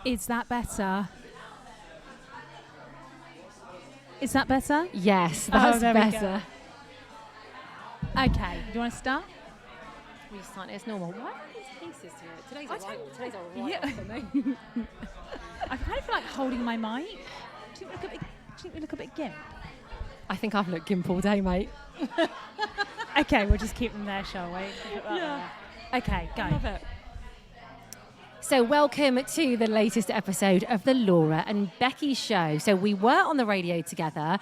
Is that better? Is that better? Yes, that's better. Okay, do you want to start? We start as normal. Why are these pieces here? Today's I a write-off for me. I kind of feel like holding my mic. Do you think we look a bit gimp? I think I've looked gimp all day, mate. Okay, we'll just keep them there, shall we? Yeah. Okay, go. I love it. So welcome to the latest episode of the Laura and Becky show. So we were on the radio together.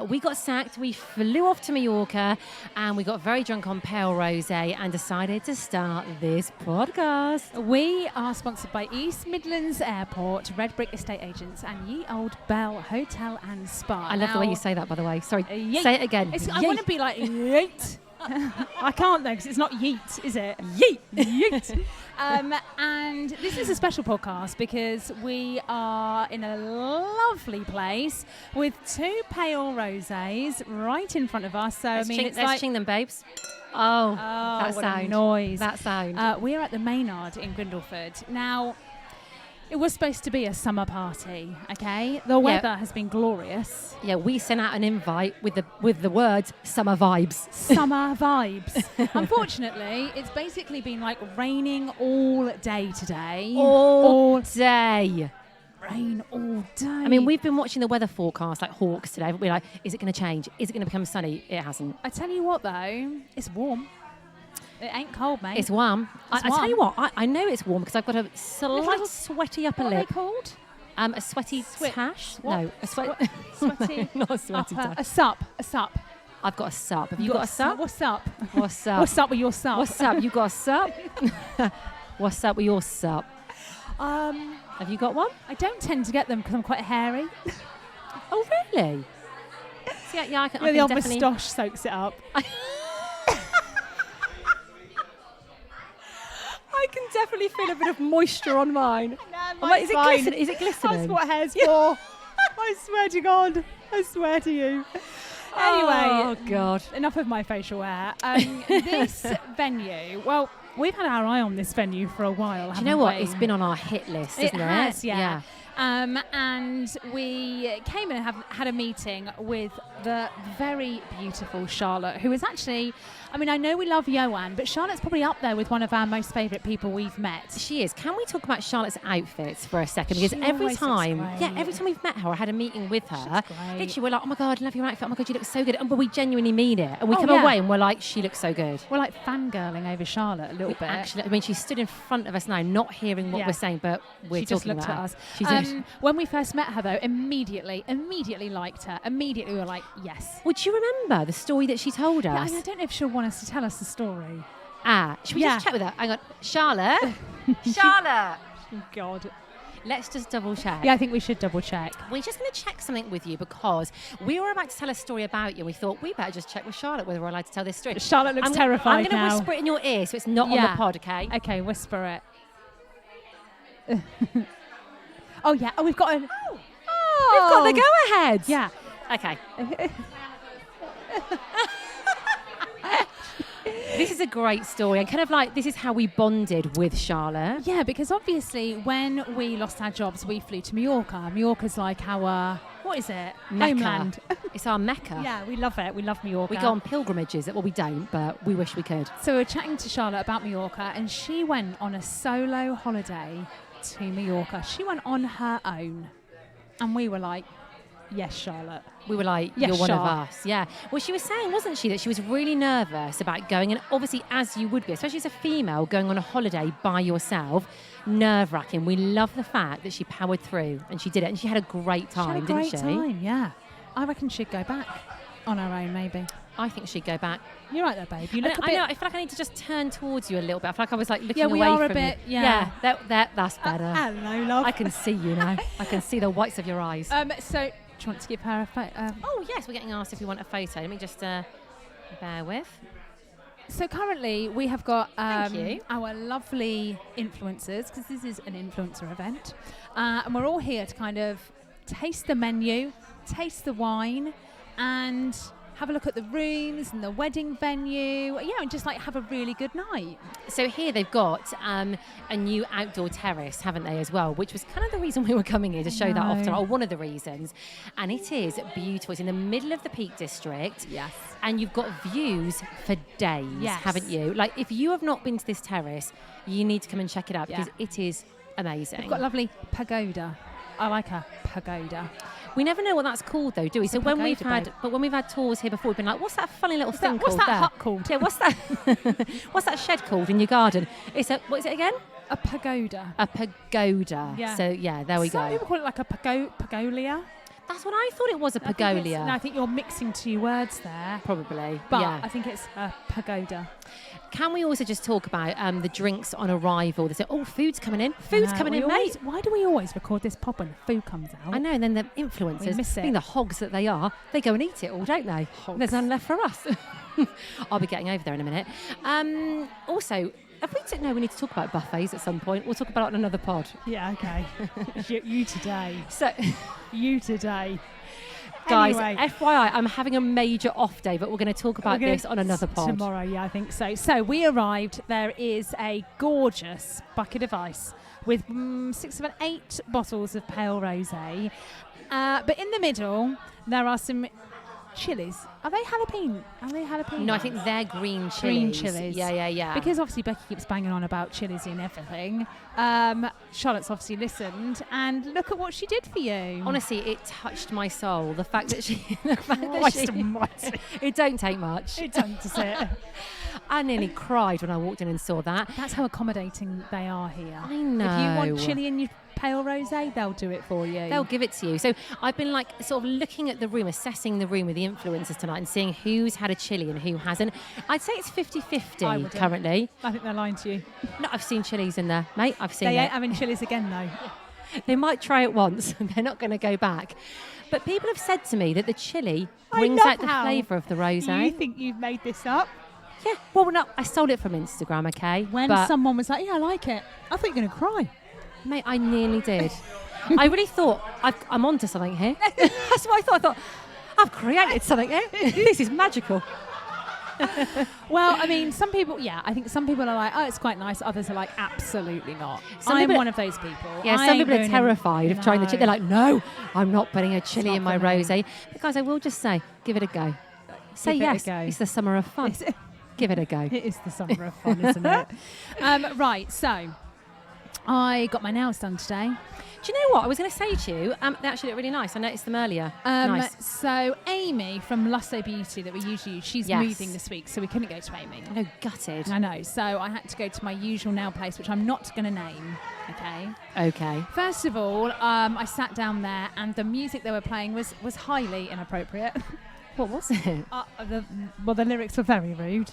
We got sacked. We flew off to Mallorca and we got very drunk on pale rosé and decided to start this podcast. We are sponsored by East Midlands Airport, RedBrik Estate Agents and Ye Olde Bell Hotel and Spa. I love the way you say that, by the way. Sorry, say it again. I want to be like, yeet. I can't though, because it's not yeet, is it? Yeet. Yeet. And this is a special podcast because we are in a lovely place with two pale rosés right in front of us. So let's ching them, babes. Oh, that what sound. A noise. That sound. We are at the Maynard in Grindleford. Now, it was supposed to be a summer party, okay? The weather has been glorious. Yeah, we sent out an invite with the words "summer vibes." Summer vibes. Unfortunately, it's basically been like raining all day today. All day. Rain all day. I mean, we've been watching the weather forecast like hawks today. We're like, is it going to change? Is it going to become sunny? It hasn't. I tell you what, though, it's warm. It ain't cold, mate. It's warm. I tell you what, I know it's warm because I've got a slight sweaty upper lip. What are they called? A sweaty tash? What? No, a sweaty. not a sweaty tash. A sup. I've got a sup. Have you got a sup? What's up? What's up? What's up with your sup? What's up? You got a sup? What's up with your sup? Have you got one? I don't tend to get them because I'm quite hairy. Oh, really? Yeah, I can the old definitely... moustache soaks it up. I can definitely feel a bit of moisture on mine. Is it glistening? That's what hair's for. I swear to God. I swear to you. Anyway. Oh, God. Enough of my facial hair. This venue, well, we've had our eye on this venue for a while, Do you know what? It's been on our hit list, isn't it? It has, yeah. And we came in and had a meeting with the very beautiful Charlotte, who is actually, I mean, I know we love Joanne, but Charlotte's probably up there with one of our most favourite people we've met. She is. Can we talk about Charlotte's outfits for a second? Because every time we've met her, I had a meeting with her. Literally, we're like, oh my God, I love your outfit. Oh my God, you look so good. But we genuinely mean it. And we come away and we're like, she looks so good. We're like fangirling over Charlotte a little bit. Actually, I mean, she stood in front of us now, not hearing what we're saying, but we're talking about her. She just looked at us. When we first met her, though, immediately liked her. Immediately, we were like, yes. Would you remember the story that she told us? Yeah, I don't know if she'll want us to tell us the story. Should we just chat with her? Hang on. Charlotte? Charlotte! Oh, God. Let's just double check. Yeah, I think we should double check. We're just going to check something with you because we were about to tell a story about you. We thought we better just check with Charlotte whether we're allowed to tell this story. Charlotte looks terrified I'm going to whisper it in your ear so it's not on the pod, okay? Okay, whisper it. Oh, yeah. Oh, we've got an... Oh, we've got the go-ahead. Yeah. Okay. This is a great story and kind of like this is how we bonded with Charlotte. Yeah, because obviously when we lost our jobs, we flew to Mallorca. Mallorca's like our... What is it? Mecca. Homeland. It's our Mecca. Yeah, we love it. We love Mallorca. We go on pilgrimages. Well, we don't, but we wish we could. So we were chatting to Charlotte about Mallorca and she went on a solo holiday to Mallorca. She went on her own. And we were like, yes, Charlotte. We were like, yes, you're one of us. Yeah. Well, she was saying, wasn't she, that she was really nervous about going, and obviously, as you would be, especially as a female, going on a holiday by yourself, nerve-wracking. We love the fact that she powered through and she did it. And she had a great time, didn't she? She had a great time, yeah. I reckon she'd go back on her own, maybe. I think she'd go back. You're right there, babe. You look a bit... I know, I feel like I need to just turn towards you a little bit. I feel like I was like looking away from you. Yeah, we are a bit, yeah. That's better. Hello, love. I can see you now. I can see the whites of your eyes. So, do you want to give her a photo? Oh, yes, we're getting asked if we want a photo. Let me just bear with. So currently we have got Thank you. our lovely influencers, because this is an influencer event. And we're all here to kind of taste the menu, taste the wine, and have a look at the rooms and the wedding venue, and just like have a really good night. So here they've got a new outdoor terrace, haven't they, as well, which was kind of the reason we were coming here to show that off, or one of the reasons. And it is beautiful. It's in the middle of the Peak District. Yes. And you've got views for days, haven't you? Like, if you have not been to this terrace, you need to come and check it out because it is amazing. We've got a lovely pagoda. I like a pagoda. We never know what that's called, though, do we? So when we've had tours here before, we've been like, "What's that funny little thing called?" What's that hut called? Yeah, what's that? What's that shed called in your garden? What is it again? A pagoda. A pagoda. Yeah. So there we go. Some people call it like a pagolia. That's what I thought it was, a pagolia. I think you're mixing two words there. Probably. But yeah. I think it's a pagoda. Can we also just talk about the drinks on arrival? They say, "Oh, food's coming in. Food's coming in, mate." Why do we always record this pod when the food comes out? I know, and then the influencers, being the hogs that they are, they go and eat it all, don't they? Hogs. There's none left for us. I'll be getting over there in a minute. Also, we need to talk about buffets at some point. We'll talk about it on another pod. Yeah, okay. you today. So, you today. Guys, anyway. FYI, I'm having a major off day, but we're going to talk about this on another pod. Tomorrow, yeah, I think so. So we arrived. There is a gorgeous bucket of ice with 6, 7, 8 bottles of pale rosé. But in the middle, there are some chilies. Are they jalapeno? No, I think they're green chilies. Green chilies. Yeah. Because obviously Becky keeps banging on about chilies and everything. Charlotte's obviously listened, and look at what she did for you. Honestly, it touched my soul. The fact that she... It don't take much. It don't, does it? I nearly cried when I walked in and saw that. That's how accommodating they are here. I know. If you want chili in your pale rosé, they'll do it for you. They'll give it to you. So I've been like sort of looking at the room, assessing the room with the influencers tonight and seeing who's had a chili and who hasn't. I'd say it's 50-50 currently. I think they're lying to you. No, I've seen chilies in there, mate. I've seen it. They ain't having chilies again, though. They might try it once and they're not going to go back. But people have said to me that the chili brings out the flavour of the rosé. You think you've made this up? Yeah. Well, no, I stole it from Instagram, okay? When someone was like, yeah, I like it, I thought you were going to cry. Mate, I nearly did. I really thought I'm onto something here. That's what I thought. I've created something here. This is magical. Well, I mean, I think some people are like, oh, it's quite nice. Others are like, absolutely not. I'm one of those people. Yeah, some people are terrified of trying the chili. They're like, no, I'm not putting a chili in my rosé. But guys, I will just say, give it a go. Say yes. It's the summer of fun. Give it a go. It is the summer of fun, isn't it? Right, so I got my nails done today. Do you know what I was going to say to you? They actually look really nice. I noticed them earlier. Nice. So Amy from Lusso Beauty that we usually use, she's moving this week, so we couldn't go to Amy. No, gutted. I know. So I had to go to my usual nail place, which I'm not going to name. Okay. First of all, I sat down there, and the music they were playing was highly inappropriate. What was it? The lyrics were very rude.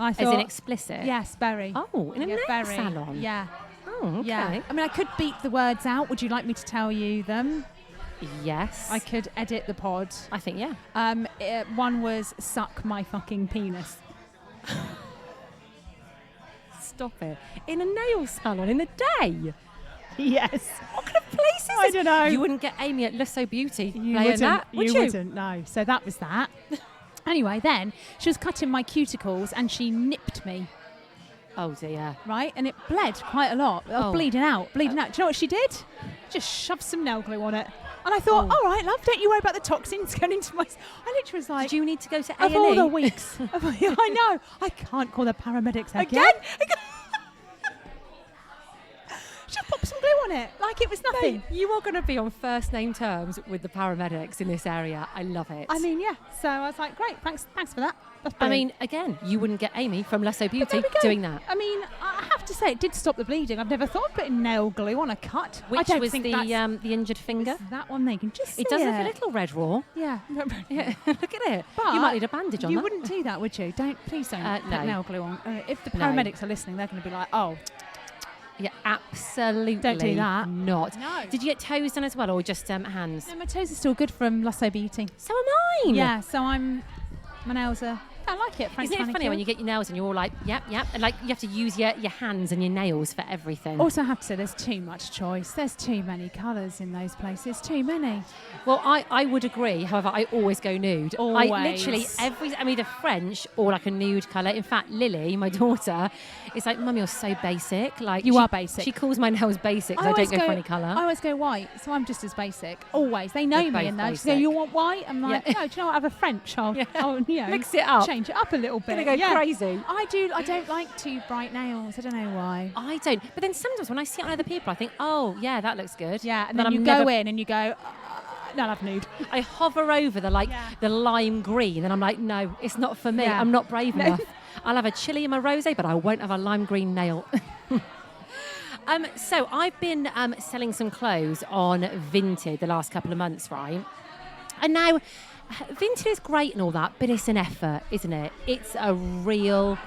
I thought, as in explicit? Yes, very. Oh, in a nail salon? Yeah. Oh, okay. Yeah. I mean, I could beep the words out. Would you like me to tell you them? Yes. I could edit the pod. I think, yeah. One was suck my fucking penis. Stop it. In a nail salon in the day? Yes. What kind of place is this? I don't know. You wouldn't get Amy at Lusso Beauty you playing that, would you? You wouldn't, no. So that was that. Anyway, then she was cutting my cuticles and she nipped me. Oh dear. Right? And it bled quite a lot. Bleeding out. Do you know what she did? Just shoved some nail glue on it. And I thought, all right, love, don't you worry about the toxins going into my... I literally was like... Did you need to go to A&E? Of all the weeks. I know. I can't call the paramedics again. Just pop some glue on it, like it was nothing. Mate, you are going to be on first name terms with the paramedics in this area. I love it. I mean, yeah. So I was like, great, thanks for that. I mean, again, you wouldn't get Amy from Lusso Beauty doing that. I mean, I have to say, it did stop the bleeding. I've never thought of putting nail glue on a cut. Which was the injured finger? That one there, you can just see it. Does look a little red raw. Yeah. Look at it. But you might need a bandage on that. You wouldn't do that, would you? Please don't put nail glue on. If the paramedics are listening, they're going to be like, oh... Yeah, absolutely. Don't do that. Not. No. Did you get toes done as well, or just hands? No, my toes are still good from Lusso Beauty. So am mine. Yeah, so my nails are I like it. French Isn't it funny manicure. when you get your nails and you're all like, yep, and like you have to use your hands and your nails for everything. Also, I have to say, there's too much choice. There's too many colours in those places. Too many. Well, I would agree. However, I always go nude. Always. I literally I'm either French or like a nude colour. In fact, Lily, my daughter, is like, Mum, you're so basic. Like You are basic. She calls my nails basic because I don't go for any colour. I always go white, so I'm just as basic. Always. They know They're me both and they basic. go, you want white? I'm like, Yeah. no, do you know what? I have a French. I'll Mix it up. Change it up a little bit. Gonna go crazy. I don't like too bright nails. I don't know why. I don't. But then sometimes when I see it on other people, I think, oh, yeah, that looks good. Yeah, and But then I'm you go in and you go, no, I'll have nude. I hover over the lime green, and I'm like, no, it's not for me. Yeah. I'm not brave enough. I'll have a chili in my rosé, but I won't have a lime green nail. So I've been selling some clothes on Vinted the last couple of months, right? And now Vinted is great and all that, but it's an effort, isn't it? It's a real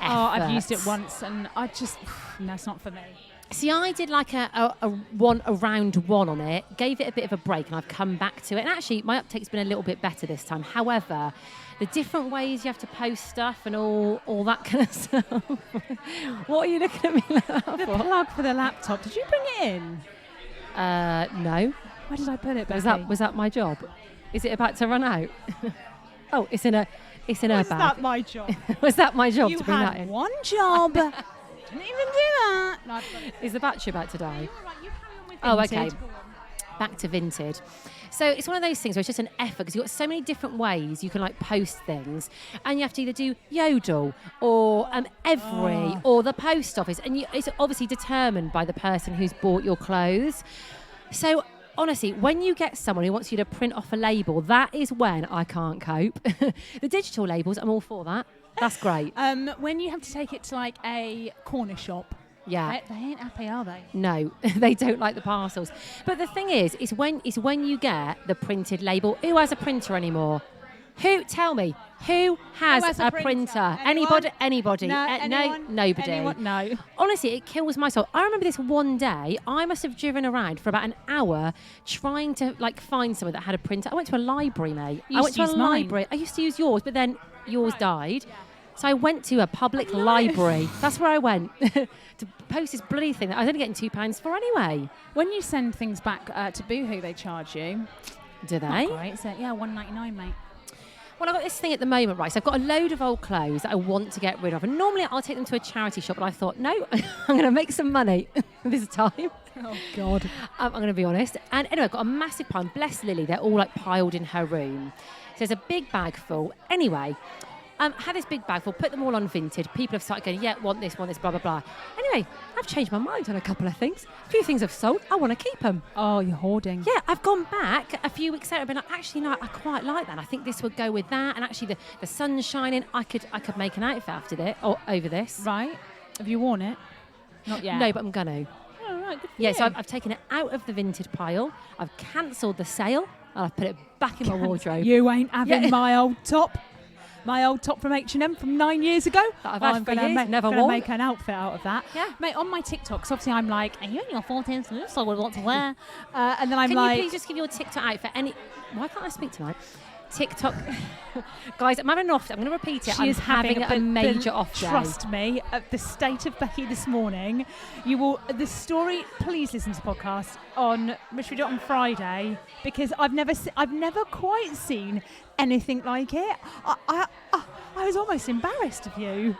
effort. Oh, I've used it once, and I just, no, it's not for me. See, I did like a round one on it, gave it a bit of a break, and I've come back to it. And actually, my uptake's been a little bit better this time. However, the different ways you have to post stuff and all that kind of stuff. What are you looking at me like that The for? plug for the laptop, did you bring it in? No. Where did I put it, Becky? Was that my job? Is it about to run out? Oh, it's in her Was bag. that my job? Was that my job You to bring that had in? one job. Didn't even do that. No, I've got it. Is the battery about to die? You're all right, you carry on with Oh, Vinted. okay. Go on. Back to Vinted. So it's one of those things where it's just an effort because you've got so many different ways you can like post things, and you have to either do Yodel or Every or the post office, and it's obviously determined by the person who's bought your clothes. So honestly, when you get someone who wants you to print off a label, that is when I can't cope. The digital labels, I'm all for that. That's great. When you have to take it to like a corner shop, Yeah. they ain't happy, are they? No, they don't like the parcels. But the thing is when you get the printed label, who has a printer anymore? Tell me, who has a printer? Anyone? Anybody? No, No, anyone? nobody. Anyone? No. Honestly, it kills my soul. I remember this one day, I must have driven around for about an hour trying to like find someone that had a printer. I went to a library, mate. You I used went to to a use mine. library. I used to use yours, but then yours died. So I went to a public library. That's where I went to post this bloody thing that I was only getting £2 for anyway. When you send things back to Boohoo, they charge you. Do they? Not great, so yeah, $1.99, mate. Well, I've got this thing at the moment, right? So I've got a load of old clothes that I want to get rid of. And normally I'll take them to a charity shop, but I thought, no, I'm going to make some money this time. Oh, God. I'm going to be honest. And anyway, I've got a massive pile. Bless Lily, they're all like piled in her room. So there's a big bag full. Anyway, had this big bag full, put them all on Vinted. People have started going, yeah, want this, blah, blah, blah. Anyway, I've changed my mind on a couple of things. A few things I've sold. I want to keep them. Oh, you're hoarding. Yeah, I've gone back a few weeks later and been like, actually, no, I quite like that. I think this would go with that. And actually, the sun's shining. I could make an outfit after this or over this. Right. Have you worn it? Not yet. No, but I'm going to. Oh, right. Good for Yeah, you. so I've taken it out of the Vinted pile. I've cancelled the sale. And I've put it back in my wardrobe. You ain't having Yeah. my old top. My old top from H&M from 9 years ago. That I've had I'm for gonna years, never gonna worn. make an outfit out of that. Yeah. Mate, on my TikToks, obviously I'm like, are you in your 40s? This I would want to wear. And then I'm Can like... you please just give your TikTok outfit any... Why can't I speak tonight? TikTok. Guys, I'm having an off day. I'm going to repeat it. She I'm is having a major off day. Trust me, at the state of Becky this morning, you will. The story. Please listen to the podcast on which we do it on Friday because I've never quite seen anything like it. I was almost embarrassed of you,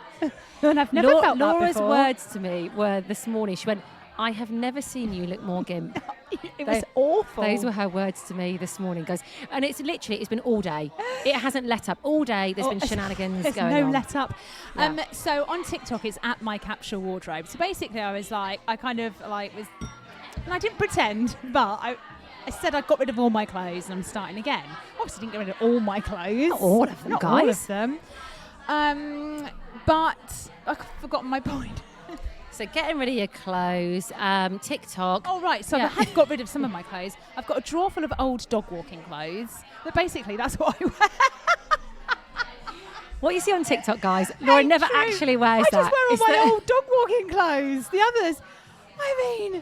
and I've never felt that Laura's before. words to me were this morning. She went, "I have never seen you look more gimp." It was awful. Those were her words to me this morning, guys. And it's been all day. It hasn't let up. All day there's been shenanigans There's going no on. let up. Yeah. So on TikTok, it's at my capsule wardrobe. So basically, I was like, I kind of like was, and I didn't pretend, but I said I got rid of all my clothes and I'm starting again. Obviously, didn't get rid of all my clothes. Not all of them, Not guys. all of them. But I've forgotten my point. So getting rid of your clothes, TikTok. Oh, right. So Yeah. I have got rid of some of my clothes. I've got a drawer full of old dog walking clothes. But basically, that's what I wear. What you see on TikTok, guys, Laura never True. actually wears I just that. wear all It's my the- old dog walking clothes. The others, I mean,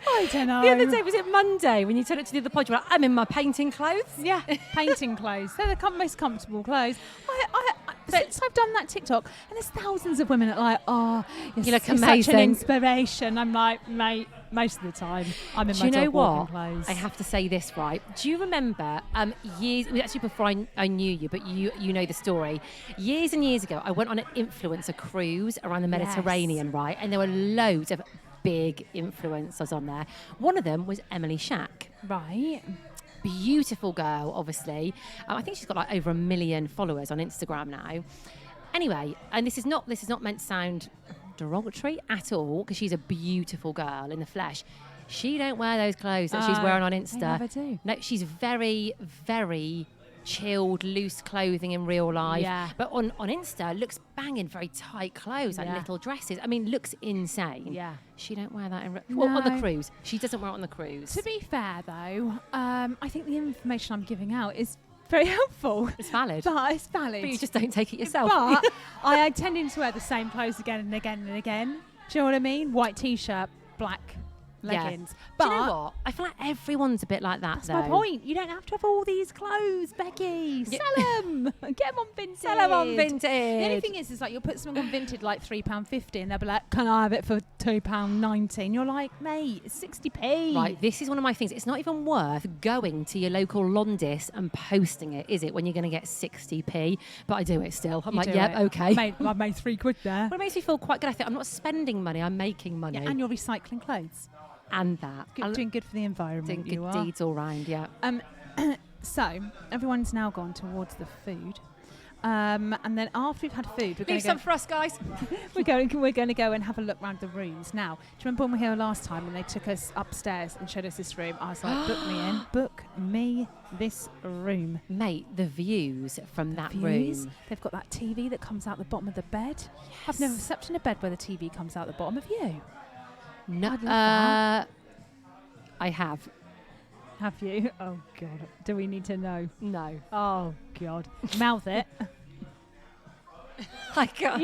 I don't know. The other day, was it Monday, when you turned up to do the pod, you were like, I'm in my painting clothes? Yeah, painting clothes. They're the most comfortable clothes. since I've done that TikTok, and there's thousands of women that are like, oh, You look you're such amazing. an inspiration. I'm like, mate, most of the time, I'm in my dog walking clothes. I have to say this, right? Do you remember years, actually before I knew you, but you know the story. Years and years ago, I went on an influencer cruise around the Mediterranean, right? And there were loads of big influencers on there. One of them was Emily Shack. Right. Beautiful girl, obviously. I think she's got like over 1 million followers on Instagram now. Anyway, and this is not meant to sound derogatory at all, because she's a beautiful girl in the flesh. She don't wear those clothes that she's wearing on Insta. I never do. No, she's very, very chilled, loose clothing in real life. Yeah. But on Insta, looks banging, very tight clothes, like little dresses. I mean, looks insane. Yeah. She don't wear that on No. the cruise. She doesn't wear it on the cruise. To be fair, though, I think the information I'm giving out is very helpful. It's valid. But it's valid. But you just don't take it yourself. But I tend to wear the same clothes again and again and again. Do you know what I mean? White t-shirt, black leggings. But do you know what? I feel like everyone's a bit like that, that's though. my point. You don't have to have all these clothes, Becky. Sell them. Get them on Vinted. Sell them on Vinted. The only thing is like you'll put something on Vinted like £3.50 and they'll be like, can I have it for £2.90? You're like, mate, it's 60p. Right, this is one of my things. It's not even worth going to your local Londis and posting it, is it, when you're going to get 60p? But I do it still. I'm like, yep, okay. I've made £3 there. But it makes me feel quite good. I think I'm not spending money, I'm making money. Yeah, and you're recycling clothes. And that. Doing good for the environment. Doing good deeds all round, yeah. So everyone's now gone towards the food. And then after we've had food, Leave some for us, guys. we're going to go and have a look around the rooms. Now, do you remember when we were here last time and they took us upstairs and showed us this room? I was like, book me in. Book me this room. Mate, the views from that room. They've got that TV that comes out the bottom of the bed. Yes. I've never slept in a bed where the TV comes out the bottom. Have you? No, I'd love that. I have. Have you? Oh, God. Do we need to know? No. Oh, God. Mouth it. I can't.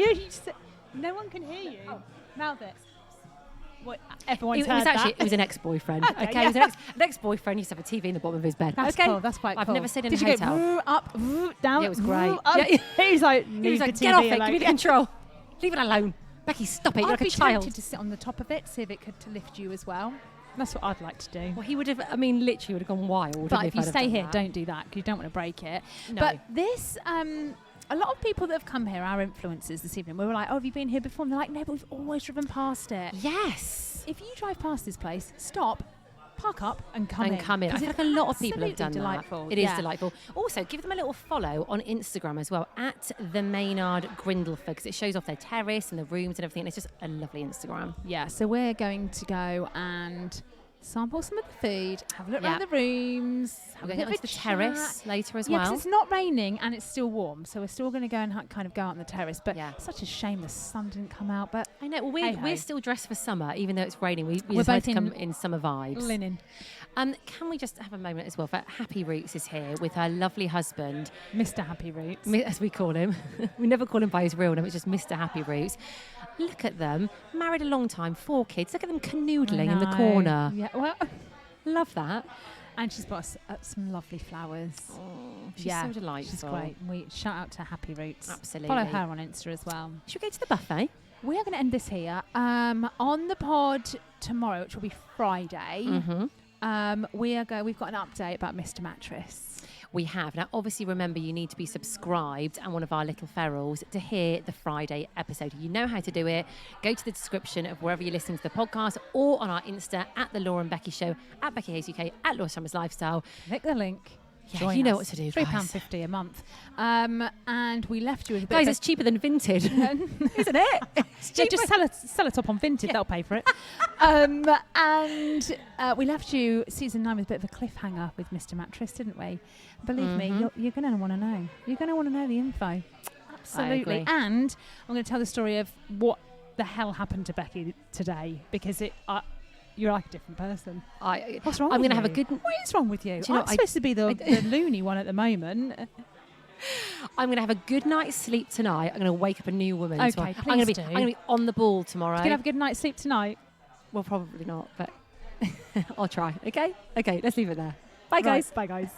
No one can hear you. Oh. Mouth it. What? It was an ex-boyfriend. Okay, yeah. It was an ex-boyfriend. He used to have a TV in the bottom of his bed. That's cool. That's quite cool. I've never stayed in Did a hotel. Did you go up, down? Yeah, it was great. He was like, get off it. Give me the control. Leave it alone. Becky, stop it. You're like a child. I'd be tempted to sit on the top of it, see if it could lift you as well. That's what I'd like to do. Well, he would have, literally would have gone wild. But if you stay here, don't do that because you don't want to break it. No. But this, a lot of people that have come here, our influencers this evening, we were like, oh, have you been here before? And they're like, no, but we've always driven past it. Yes. If you drive past this place, stop, park up and come in. I feel like a lot of people have done delightful. that. It is delightful. Also, give them a little follow on Instagram as well, at the Maynard Grindleford, because it shows off their terrace and the rooms and everything. And it's just a lovely Instagram. Yeah, so we're going to go and sample some of the food, have a look around the rooms. We're going to go to the terrace later as well. Yeah, because it's not raining and it's still warm, so we're still going to go and kind of go out on the terrace. But such a shame the sun didn't come out. But I know, well, we're still dressed for summer, even though it's raining. We're just both to come in summer vibes. Linen. Can we just have a moment as well for Happy Roots is here with her lovely husband. Mr. Happy Roots. As we call him. We never call him by his real name, it's just Mr. Happy Roots. Look at them, married a long time, 4 kids. Look at them canoodling in the corner. Yeah, well, love that. And she's brought us some lovely flowers. Oh, she's so delightful. She's great. We shout out to Happy Roots. Absolutely. Follow her on Insta as well. Should we go to the buffet? We are going to end this here. On the pod tomorrow, which will be Friday, we've got an update about Mr. Mattress. We have. Now, obviously, remember, you need to be subscribed and one of our little ferals to hear the Friday episode. You know how to do it. Go to the description of wherever you're listening to the podcast or on our Insta at The Laura and Becky Show, at Becky Hayes UK, at Laura Summers Lifestyle. Click the link. Yeah, Join you know us. what to do, guys. £3.50 a month. And we left you with a bit Guys, of it's cheaper than Vinted, isn't it? Yeah, just sell it up on Vinted. They'll pay for it. And we left you season 9 with a bit of a cliffhanger with Mr. Mattress, didn't we? Believe me, you're going to want to know. You're going to want to know the info. Absolutely. And I'm going to tell the story of what the hell happened to Becky today, because you're like a different person. What's wrong with you? I'm going to have a good... What is wrong with you? Do you know, I'm supposed to be the loony one at the moment. I'm going to have a good night's sleep tonight. I'm going to wake up a new woman. Okay, tomorrow. please I'm going do. I'm going to be on the ball tomorrow. You going to have a good night's sleep tonight? Well, probably not, but I'll try. Okay? Okay, let's leave it there. Bye, guys. Bye, guys.